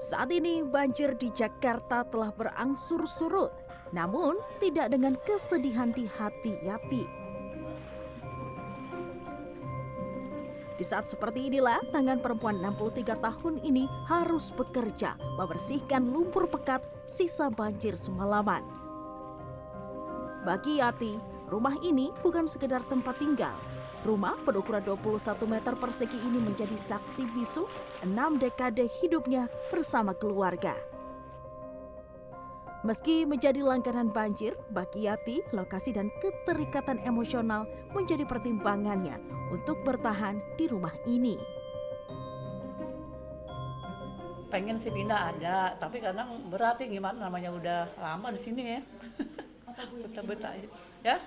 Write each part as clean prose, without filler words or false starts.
Saat ini banjir di Jakarta telah berangsur surut, namun tidak dengan kesedihan di hati Yati. Di saat seperti inilah, tangan perempuan 63 tahun ini harus bekerja membersihkan lumpur pekat sisa banjir semalaman. Bagi Yati, rumah ini bukan sekedar tempat tinggal. Rumah berukuran 21 meter persegi ini menjadi saksi bisu 6 dekade hidupnya bersama keluarga. Meski menjadi langganan banjir, bagi Yati, lokasi dan keterikatan emosional menjadi pertimbangannya untuk bertahan di rumah ini. Pengen sih pindah ada, tapi kadang berat ya, gimana namanya udah lama di sini ya. Betah-betah ya.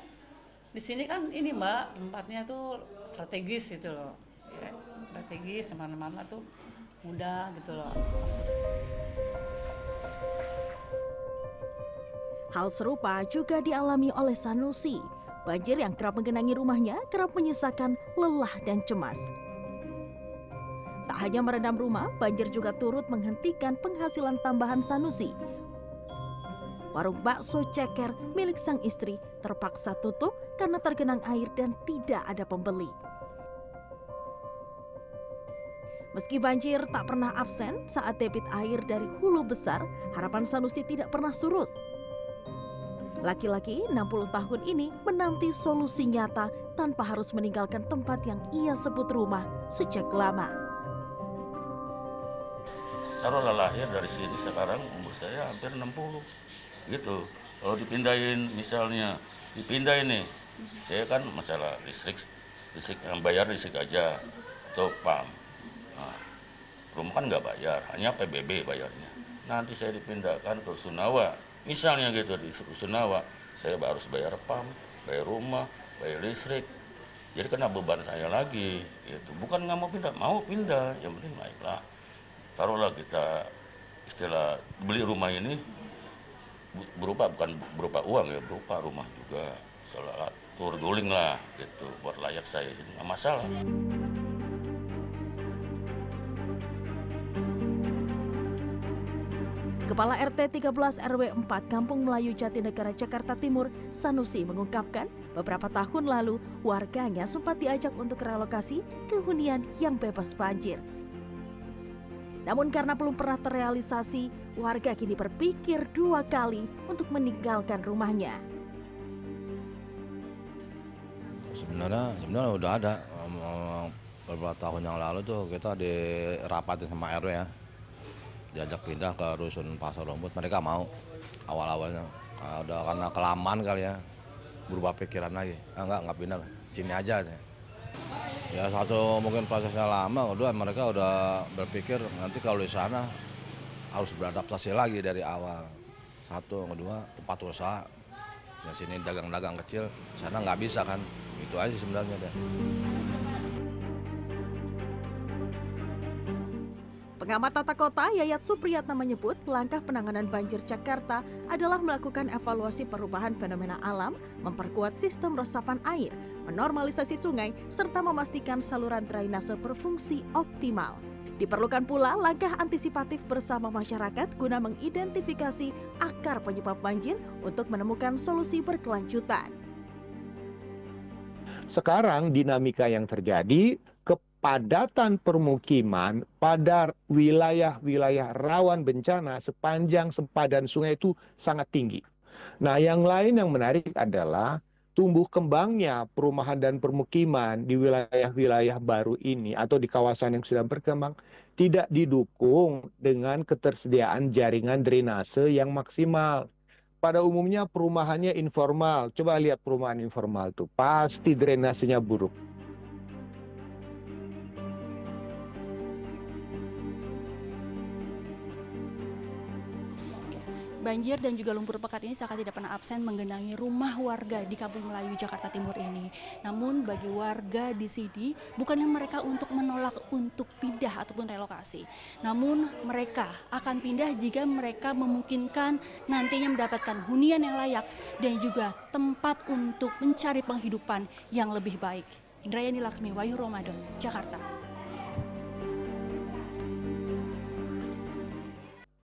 Di sini kan ini Mbak, tempatnya tuh strategis gitu loh. Ya, strategis, teman-teman tuh mudah gitu loh. Hal serupa juga dialami oleh Sanusi. Banjir yang kerap menggenangi rumahnya kerap menyisakan lelah dan cemas. Tak hanya merendam rumah, banjir juga turut menghentikan penghasilan tambahan Sanusi. Warung bakso ceker milik sang istri terpaksa tutup karena tergenang air dan tidak ada pembeli. Meski banjir tak pernah absen saat debit air dari hulu besar, harapan Sanusi tidak pernah surut. Laki-laki 60 tahun ini menanti solusi nyata tanpa harus meninggalkan tempat yang ia sebut rumah sejak lama. Taruhlah lahir dari sini sekarang umur saya hampir 60 gitu. Kalau dipindahin misalnya, dipindahin nih, saya kan masalah listrik yang bayar listrik aja atau PAM. Nah, rumah kan nggak bayar, hanya PBB bayarnya. Nanti saya dipindahkan ke Rusunawa, misalnya gitu di Rusunawa, saya harus bayar PAM, bayar rumah, bayar listrik. Jadi kena beban saya lagi, gitu. Bukan nggak mau pindah, yang penting naiklah. Taruhlah kita istilah beli rumah ini bukan berupa uang ya, berupa rumah juga, salah tur guling lah gitu, buat layak saya sih nggak masalah. Kepala RT 13 RW 4 Kampung Melayu Jatinegara Jakarta Timur, Sanusi mengungkapkan beberapa tahun lalu warganya sempat diajak untuk relokasi ke hunian yang bebas banjir. Namun karena belum pernah terrealisasi, warga kini berpikir 2 kali untuk meninggalkan rumahnya. Sebenarnya udah ada beberapa tahun yang lalu tuh kita dirapatin sama RW ya, diajak pindah ke Rusun Pasar Rumput. Mereka mau awal-awalnya, udah karena kelamaan kali ya, berubah pikiran lagi. Enggak pindah, sini aja. Ya satu mungkin prosesnya lama, kedua mereka udah berpikir nanti kalau di sana harus beradaptasi lagi dari awal. Satu, kedua tempat usaha, di sini dagang-dagang kecil, sana nggak bisa kan, itu aja sebenarnya deh. Pengamat tata kota Yayat Supriyatna menyebut langkah penanganan banjir Jakarta adalah melakukan evaluasi perubahan fenomena alam, memperkuat sistem resapan air, menormalisasi sungai, serta memastikan saluran drainase berfungsi optimal. Diperlukan pula langkah antisipatif bersama masyarakat guna mengidentifikasi akar penyebab banjir untuk menemukan solusi berkelanjutan. Sekarang dinamika yang terjadi, kepadatan permukiman pada wilayah-wilayah rawan bencana sepanjang sempadan sungai itu sangat tinggi. Nah, yang lain yang menarik adalah tumbuh kembangnya perumahan dan permukiman di wilayah-wilayah baru ini atau di kawasan yang sudah berkembang tidak didukung dengan ketersediaan jaringan drainase yang maksimal. Pada umumnya perumahannya informal. Coba lihat perumahan informal tuh, pasti drainasenya buruk. Banjir dan juga lumpur pekat ini seakan tidak pernah absen menggenangi rumah warga di Kampung Melayu, Jakarta Timur ini. Namun bagi warga di sini, bukannya mereka untuk menolak untuk pindah ataupun relokasi. Namun mereka akan pindah jika mereka memungkinkan nantinya mendapatkan hunian yang layak dan juga tempat untuk mencari penghidupan yang lebih baik. Indrayani Laksmi, Wahyu Ramadan, Jakarta.